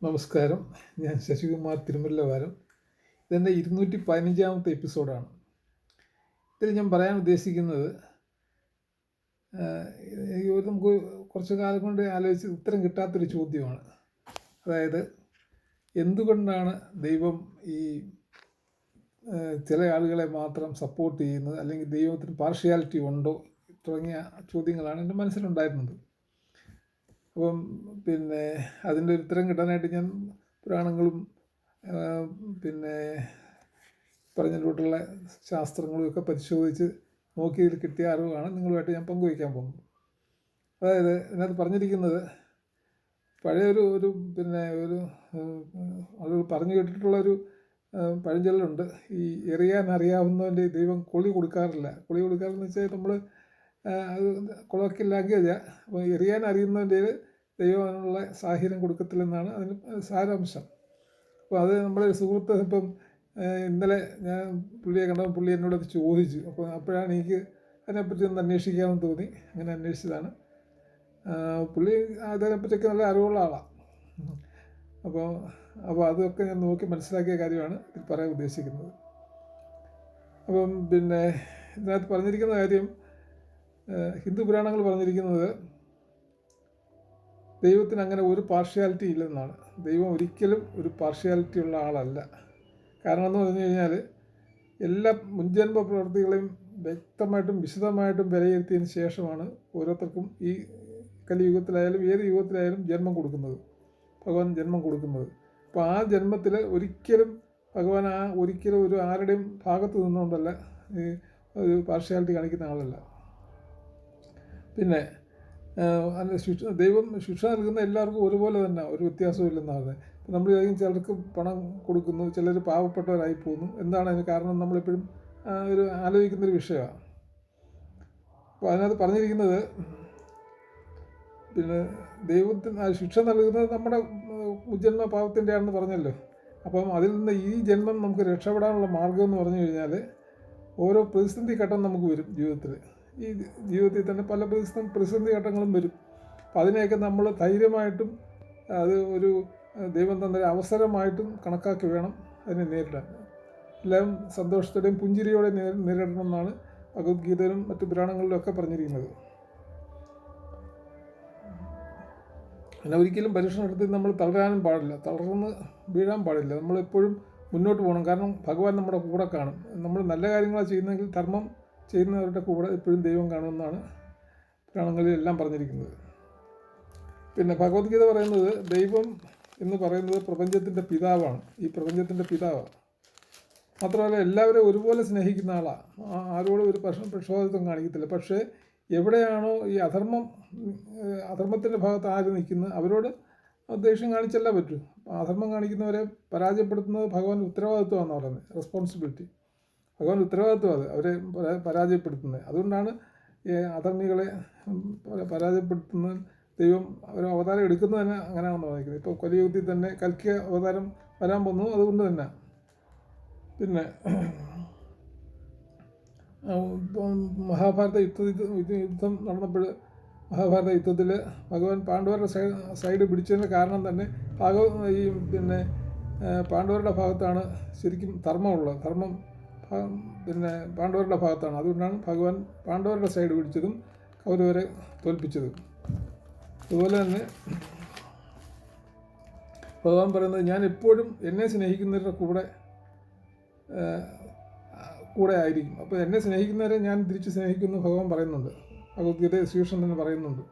നമസ്കാരം. ഞാൻ ശശികുമാർ തിരുമല്ലവാരം. ഇതെൻ്റെ 215-ാമത്തെ എപ്പിസോഡാണ്. ഇതിൽ ഞാൻ പറയാൻ ഉദ്ദേശിക്കുന്നത്, നമുക്ക് കുറച്ച് കാലം കൊണ്ട് ആലോചിച്ച് ഉത്തരം കിട്ടാത്തൊരു ചോദ്യമാണ്. അതായത്, എന്തുകൊണ്ടാണ് ദൈവം ഈ ചില ആളുകളെ മാത്രം സപ്പോർട്ട് ചെയ്യുന്നത്, അല്ലെങ്കിൽ ദൈവത്തിന് പാർഷ്യാലിറ്റി ഉണ്ടോ തുടങ്ങിയ ചോദ്യങ്ങളാണ് എൻ്റെ മനസ്സിലുണ്ടായിരുന്നത്. അപ്പം അതിൻ്റെ ഒരു ഉത്തരം കിട്ടാനായിട്ട് ഞാൻ പുരാണങ്ങളും പറഞ്ഞിട്ടുള്ള ശാസ്ത്രങ്ങളും ഒക്കെ പരിശോധിച്ച് നോക്കിയതിൽ കിട്ടിയ അറിവാണ് നിങ്ങളുമായിട്ട് ഞാൻ പങ്കുവയ്ക്കാൻ പോകുന്നത്. അതായത്, ഇതിനകത്ത് പറഞ്ഞിരിക്കുന്നത് പഴയൊരു ആളുകൾ പറഞ്ഞു കേട്ടിട്ടുള്ളൊരു പഴഞ്ചൊല്ലുണ്ട്. ഈ എറിയാൻ അറിയാവുന്നവൻ്റെ ദൈവം കൊളി കൊടുക്കാറില്ല. കൊളി കൊടുക്കാറെന്ന് വെച്ചാൽ നമ്മൾ അത് കൊളോക്കിയൽ ലാംഗ്വേജാണ്. അപ്പോൾ എറിയാൻ അറിയുന്നതിൻ്റെ ദൈവം അതിനുള്ള സാഹചര്യം കൊടുക്കത്തില്ലെന്നാണ് അതിന് സാരാംശം. അപ്പോൾ അത് നമ്മുടെ ഒരു സുഹൃത്ത് ഇപ്പം ഇന്നലെ ഞാൻ പുള്ളിയെ കണ്ടപ്പോൾ പുള്ളി എന്നോട് അത് ചോദിച്ചു. അപ്പോൾ അപ്പോഴാണ് എനിക്ക് അതിനെപ്പറ്റി ഒന്ന് അന്വേഷിക്കാമെന്ന് തോന്നി. അങ്ങനെ അന്വേഷിച്ചതാണ്. പുള്ളി അതിനെപ്പറ്റിയൊക്കെ നല്ല അറിവുള്ള ആളാണ്. അപ്പോൾ അതൊക്കെ ഞാൻ നോക്കി മനസ്സിലാക്കിയ കാര്യമാണ് ഇതിൽ പറയാൻ ഉദ്ദേശിക്കുന്നത്. അപ്പം ഇതിനകത്ത് പറഞ്ഞിരിക്കുന്ന കാര്യം, ഹിന്ദു പുരാണങ്ങൾ പറഞ്ഞിരിക്കുന്നത് ദൈവത്തിന് അങ്ങനെ ഒരു പാർഷ്യാലിറ്റി ഇല്ലെന്നാണ്. ദൈവം ഒരിക്കലും ഒരു പാർഷ്യാലിറ്റി ഉള്ള ആളല്ല. കാരണം എന്ന് പറഞ്ഞു കഴിഞ്ഞാൽ, എല്ലാ മുൻജന്മ പ്രവൃത്തികളെയും വ്യക്തമായിട്ടും വിശദമായിട്ടും വിലയിരുത്തിയതിന് ശേഷമാണ് ഓരോരുത്തർക്കും ഈ കലിയുഗത്തിലായാലും ഏത് യുഗത്തിലായാലും ഭഗവാൻ ജന്മം കൊടുക്കുന്നത്. അപ്പോൾ ആ ജന്മത്തിൽ ഒരിക്കലും ഭഗവാൻ ഒരിക്കലും ഒരു ആരുടെയും ഭാഗത്ത് നിന്നുകൊണ്ടല്ല ഒരു പാർഷ്യാലിറ്റി കാണിക്കുന്ന ആളല്ല. ദൈവം ശിക്ഷ നൽകുന്ന എല്ലാവർക്കും ഒരുപോലെ തന്നെ, ഒരു വ്യത്യാസവും ഇല്ലെന്നാണ്. നമ്മൾ ചിലർക്ക് പണം കൊടുക്കുന്നു, ചിലർ പാവപ്പെട്ടവരായി പോകുന്നു. എന്താണ് അതിന് കാരണം? നമ്മളെപ്പോഴും ആലോചിക്കുന്നൊരു വിഷയമാണ്. അപ്പോൾ അതിനകത്ത് പറഞ്ഞിരിക്കുന്നത്, ദൈവത്തിന് ശിക്ഷ നൽകുന്നത് നമ്മുടെ മുജ്ജന്മ പാപത്തിൻ്റെ ആണെന്ന് പറഞ്ഞല്ലോ. അപ്പം അതിൽ നിന്ന് ഈ ജന്മം നമുക്ക് രക്ഷപ്പെടാനുള്ള മാർഗം എന്ന് പറഞ്ഞു കഴിഞ്ഞാൽ, ഓരോ പ്രതിസന്ധി ഘട്ടം നമുക്ക് വരും ജീവിതത്തിൽ. ഈ ജീവിതത്തിൽ തന്നെ പല പ്രതിസന്ധി ഘട്ടങ്ങളും വരും. അപ്പം അതിനെയൊക്കെ നമ്മൾ ധൈര്യമായിട്ടും അത് ഒരു ദൈവം തന്നൊരു അവസരമായിട്ടും കണക്കാക്കി വേണം അതിനെ നേരിടാൻ. എല്ലാം സന്തോഷത്തോടെയും പുഞ്ചിരിയോടെയും നേരിടണമെന്നാണ് ഭഗവത്ഗീതയിലും മറ്റു പുരാണങ്ങളിലും ഒക്കെ പറഞ്ഞിരിക്കുന്നത്. പിന്നെ ഒരിക്കലും പരീക്ഷണത്തിൽ നമ്മൾ തളരാനും പാടില്ല, തളർന്ന് വീഴാൻ പാടില്ല. നമ്മളെപ്പോഴും മുന്നോട്ട് പോകണം. കാരണം ഭഗവാൻ നമ്മുടെ കൂടെ കാണും. നമ്മൾ നല്ല കാര്യങ്ങളാണ് ചെയ്യുന്നതെങ്കിൽ ധർമ്മം ചെയ്യുന്നവരുടെ കൂടെ എപ്പോഴും ദൈവം കാണുമെന്നാണ് പുരാണങ്ങളിലെല്ലാം പറഞ്ഞിരിക്കുന്നത്. ഭഗവത്ഗീത പറയുന്നത്, ദൈവം എന്ന് പറയുന്നത് പ്രപഞ്ചത്തിൻ്റെ പിതാവാണ്. ഈ പ്രപഞ്ചത്തിൻ്റെ പിതാവാണ്. മാത്രമല്ല എല്ലാവരെയും ഒരുപോലെ സ്നേഹിക്കുന്ന ആളാണ്. ആരോടും ഒരു പക്ഷപാതിത്വം കാണിക്കത്തില്ല. പക്ഷേ എവിടെയാണോ ഈ അധർമ്മത്തിൻ്റെ ഭാഗത്ത് ആര് നിൽക്കുന്നത്, അവരോട് ദേഷ്യം കാണിച്ചല്ല പറ്റൂ. അധർമ്മം കാണിക്കുന്നവരെ പരാജയപ്പെടുത്തുന്നത് ഭഗവാന്റെ ഉത്തരവാദിത്വമാണെന്ന് പറയുന്നത്. റെസ്പോൺസിബിലിറ്റി ഭഗവാന്റെ ഉത്തരവാദിത്വം, അത് അവരെ പരാജയപ്പെടുത്തുന്നത്. അതുകൊണ്ടാണ് അധർമ്മികളെ പരാജയപ്പെടുത്തുന്ന ദൈവം ഒരു അവതാരം എടുക്കുന്നത് തന്നെ അങ്ങനെയാണെന്ന് പറയുന്നത്. ഇപ്പോൾ കലിയുഗത്തിൽ തന്നെ കൽക്കി അവതാരം വരാൻ പോകുന്നു. അതുകൊണ്ട് തന്നെ മഹാഭാരത യുദ്ധം നടന്നപ്പോൾ, മഹാഭാരത യുദ്ധത്തിൽ ഭഗവാൻ പാണ്ഡവരുടെ സൈഡ് പിടിച്ചതിൻ്റെ കാരണം തന്നെ പാണ്ഡവരുടെ ഭാഗത്താണ് ശരിക്കും ധർമ്മമുള്ളത്. ധർമ്മം പാണ്ഡവരുടെ ഭാഗത്താണ്. അതുകൊണ്ടാണ് ഭഗവാൻ പാണ്ഡവരുടെ സൈഡ് പിടിച്ചതും കൗരവരെ തോൽപ്പിച്ചതും. അതുപോലെ തന്നെ ഭഗവാൻ പറയുന്നത്, ഞാൻ എപ്പോഴും എന്നെ സ്നേഹിക്കുന്നവരുടെ കൂടെ ആയിരിക്കും. അപ്പോൾ എന്നെ സ്നേഹിക്കുന്നവരെ ഞാൻ തിരിച്ച് സ്നേഹിക്കുമെന്ന് ഭഗവാൻ പറയുന്നുണ്ട്. ഭഗവത്ഗീത ശ്രീകൃഷ്ണൻ തന്നെ പറയുന്നുണ്ട്.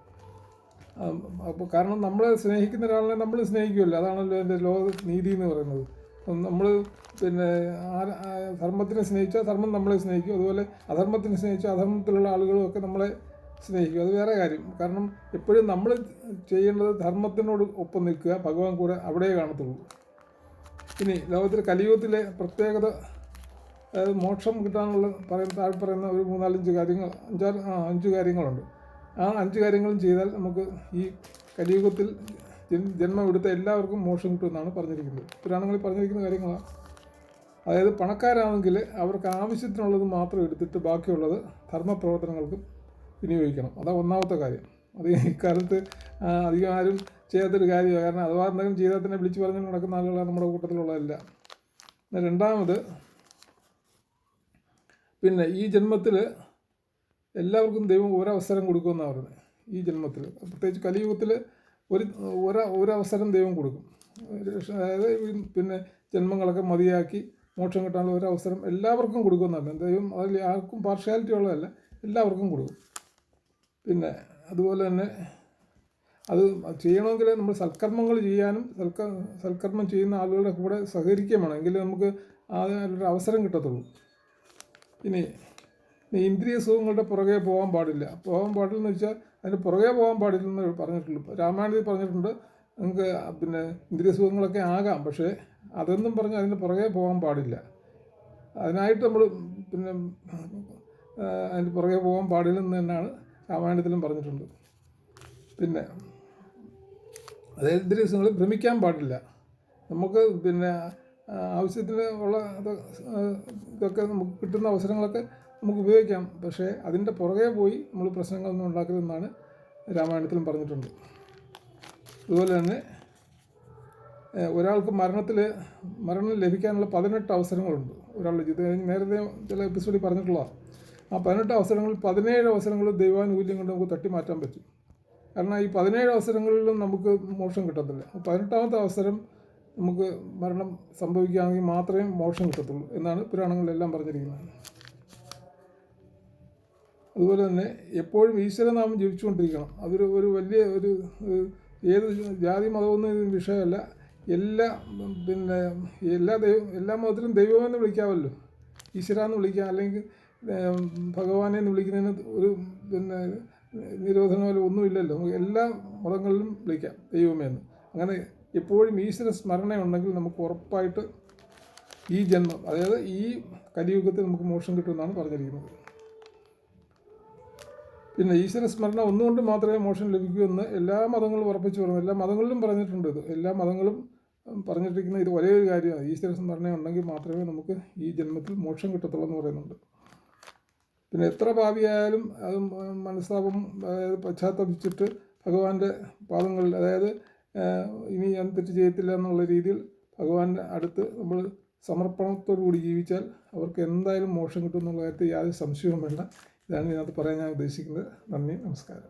അപ്പോൾ കാരണം നമ്മളെ സ്നേഹിക്കുന്ന ഒരാളിനെ നമ്മൾ സ്നേഹിക്കുമല്ലോ. അതാണല്ലോ എൻ്റെ ലോക നീതി എന്ന് പറയുന്നത്. നമ്മൾ ധർമ്മത്തിനെ സ്നേഹിച്ചാൽ ധർമ്മം നമ്മളെ സ്നേഹിക്കും. അതുപോലെ അധർമ്മത്തിനെ സ്നേഹിച്ചാൽ അധർമ്മത്തിലുള്ള ആളുകളും ഒക്കെ നമ്മളെ സ്നേഹിക്കും. അത് വേറെ കാര്യം. കാരണം എപ്പോഴും നമ്മൾ ചെയ്യേണ്ടത് ധർമ്മത്തിനോട് ഒപ്പം നിൽക്കുക. ഭഗവാൻ കൂടെ അവിടെ കാണത്തുള്ളൂ. ഇനി ലോകത്തിലെ കലിയുഗത്തിലെ പ്രത്യേകത, അതായത് മോക്ഷം കിട്ടാനുള്ള പറയുന്ന ഒരു 3-4-5 കാര്യങ്ങൾ, 5 കാര്യങ്ങളുണ്ട്. ആ 5 കാര്യങ്ങളും ചെയ്താൽ നമുക്ക് ഈ കലിയുഗത്തിൽ ജന്മം എടുത്ത എല്ലാവർക്കും മോക്ഷം കിട്ടുമെന്നാണ് പറഞ്ഞിരിക്കുന്നത്. പുരാണങ്ങളിൽ പറഞ്ഞിരിക്കുന്ന കാര്യങ്ങളാണ്. അതായത് പണക്കാരാണെങ്കിൽ അവർക്ക് ആവശ്യത്തിനുള്ളത് മാത്രം എടുത്തിട്ട് ബാക്കിയുള്ളത് ധർമ്മപ്രവർത്തനങ്ങൾക്ക് വിനിയോഗിക്കണം. അതാണ് ഒന്നാമത്തെ കാര്യം. അത് ഇക്കാലത്ത് അധികം ആരും ചെയ്യാത്തൊരു കാര്യമാണ്. കാരണം അഥവാ എന്തെങ്കിലും ചെയ്താൽ തന്നെ വിളിച്ച് പറഞ്ഞ് നടക്കുന്ന ആളുകളാണ് നമ്മുടെ കൂട്ടത്തിലുള്ളതല്ല. രണ്ടാമത്, പിന്നെ ഈ ജന്മത്തിൽ എല്ലാവർക്കും ദൈവം ഒരവസരം കൊടുക്കുമെന്നാണ് പറയുന്നത്. ഈ ജന്മത്തിൽ പ്രത്യേകിച്ച് കലിയുഗത്തിൽ ഒരവസരം ദൈവം കൊടുക്കും. അതായത് പിന്നെ ജന്മങ്ങളൊക്കെ മതിയാക്കി മോക്ഷം കിട്ടാനുള്ള ഒരവസരം എല്ലാവർക്കും കൊടുക്കുമെന്നാണ് ദൈവം. അതിൽ ആർക്കും പാർഷ്യാലിറ്റി ഉള്ളതല്ല, എല്ലാവർക്കും കൊടുക്കും. പിന്നെ അതുപോലെ തന്നെ അത് ചെയ്യണമെങ്കിൽ നമ്മൾ സൽക്കർമ്മങ്ങൾ ചെയ്യാനും സൽക്കർമ്മം ചെയ്യുന്ന ആളുകളുടെ കൂടെ സഹകരിക്കുകയും വേണം. എങ്കിലും നമുക്ക് അതിനൊരു അവസരം കിട്ടത്തുള്ളൂ. ഇനി ഇന്ദ്രിയ സുഖങ്ങളുടെ പുറകെ പോകാൻ പാടില്ലെന്ന് വെച്ചാൽ അതിന് പുറകെ പോകാൻ പാടില്ലെന്ന് പറഞ്ഞിട്ടുള്ളൂ. രാമായണത്തിൽ പറഞ്ഞിട്ടുണ്ട് നമുക്ക് പിന്നെ ഇന്ദ്രിയ സുഖങ്ങളൊക്കെ ആകാം, പക്ഷേ അതൊന്നും പറഞ്ഞ് അതിന് പുറകെ പോകാൻ പാടില്ല. അതിനായിട്ട് നമ്മൾ പിന്നെ അതിന് പുറകെ പോകാൻ പാടില്ലെന്ന് തന്നെയാണ് രാമായണത്തിലും പറഞ്ഞിട്ടുണ്ട്. പിന്നെ അതായത് ഇന്ദ്രിയ സുഖങ്ങൾ ഭ്രമിക്കാൻ പാടില്ല. നമുക്ക് പിന്നെ ആവശ്യത്തിന് ഉള്ള ഇതൊക്കെ നമുക്ക് കിട്ടുന്ന അവസരങ്ങളൊക്കെ നമുക്ക് ഉപയോഗിക്കാം, പക്ഷേ അതിൻ്റെ പുറകെ പോയി നമ്മൾ പ്രശ്നങ്ങളൊന്നും ഉണ്ടാക്കരുതെന്നാണ് രാമായണത്തിലും പറഞ്ഞിട്ടുണ്ട്. അതുപോലെ തന്നെ ഒരാൾക്ക് മരണം ലഭിക്കാനുള്ള 18 അവസരങ്ങളുണ്ട് ഒരാളുടെ ജീവിതം. നേരത്തെ ചില എപ്പിസോഡിൽ പറഞ്ഞിട്ടുള്ളതാണ്. ആ 18 അവസരങ്ങളിൽ 17 അവസരങ്ങൾ ദൈവാനുകൂല്യം കൊണ്ട് നമുക്ക് തട്ടി മാറ്റാൻ പറ്റും. കാരണം ഈ 17 അവസരങ്ങളിലും നമുക്ക് മോക്ഷം കിട്ടത്തില്ല. 18ാമത്തെ അവസരം നമുക്ക് മരണം സംഭവിക്കുകയാണെങ്കിൽ മാത്രമേ മോക്ഷം കിട്ടത്തുള്ളൂ എന്നാണ് പുരാണങ്ങളിലെല്ലാം പറഞ്ഞിരിക്കുന്നത്. അതുപോലെ തന്നെ എപ്പോഴും ഈശ്വരനാമം ജപിച്ചുകൊണ്ടിരിക്കണം. അതൊരു വലിയ ഏത് ജാതി മതമൊന്നും ഇതിന് വിഷയമല്ല. എല്ലാ മതത്തിലും ദൈവമെന്ന് വിളിക്കാമല്ലോ, ഈശ്വരാന്ന് വിളിക്കാം, അല്ലെങ്കിൽ ഭഗവാനെ എന്ന് വിളിക്കുന്നതിന് ഒരു പിന്നെ നിരോധനമോ ഒന്നുമില്ലല്ലോ. എല്ലാ മതങ്ങളിലും വിളിക്കാം ദൈവമേ എന്ന്. അങ്ങനെ എപ്പോഴും ഈശ്വര സ്മരണ ഉണ്ടെങ്കിൽ നമുക്ക് ഉറപ്പായിട്ട് ഈ ജന്മം, അതായത് ഈ കലിയുഗത്തിൽ നമുക്ക് മോക്ഷം കിട്ടുമെന്നാണ് പറഞ്ഞിരിക്കുന്നത്. പിന്നെ ഈശ്വര സ്മരണ ഒന്നുകൊണ്ട് മാത്രമേ മോക്ഷം ലഭിക്കൂ എന്ന് എല്ലാ മതങ്ങളും ഉറപ്പിച്ചു പറയുന്നു. എല്ലാ മതങ്ങളിലും പറഞ്ഞിട്ടുണ്ട് ഇത്. എല്ലാ മതങ്ങളും പറഞ്ഞിട്ടിരിക്കുന്ന ഇത് ഒരേ ഒരു കാര്യമാണ്. ഈശ്വര സ്മരണ ഉണ്ടെങ്കിൽ മാത്രമേ നമുക്ക് ഈ ജന്മത്തിൽ മോക്ഷം കിട്ടത്തുള്ളൂ എന്ന് പറയുന്നുണ്ട്. പിന്നെ എത്ര പാപിയായാലും അത് മനസ്താപം പശ്ചാത്തപിച്ചിട്ട് ഭഗവാന്റെ പാദങ്ങളിൽ, അതായത് ഇനി ഞാൻ തെറ്റ് ചെയ്യത്തില്ല എന്നുള്ള രീതിയിൽ ഭഗവാന്റെ അടുത്ത് നമ്മൾ സമർപ്പണത്തോടു കൂടി ജീവിച്ചാൽ അവർക്ക് എന്തായാലും മോക്ഷം കിട്ടും എന്നുള്ള കാര്യത്തിൽ യാതൊരു സംശയവും വേണ്ട. ഇതാണ് ഇതിനകത്ത് പറയാൻ ഞാൻ ഉദ്ദേശിക്കുന്നത്. നന്ദി, നമസ്കാരം.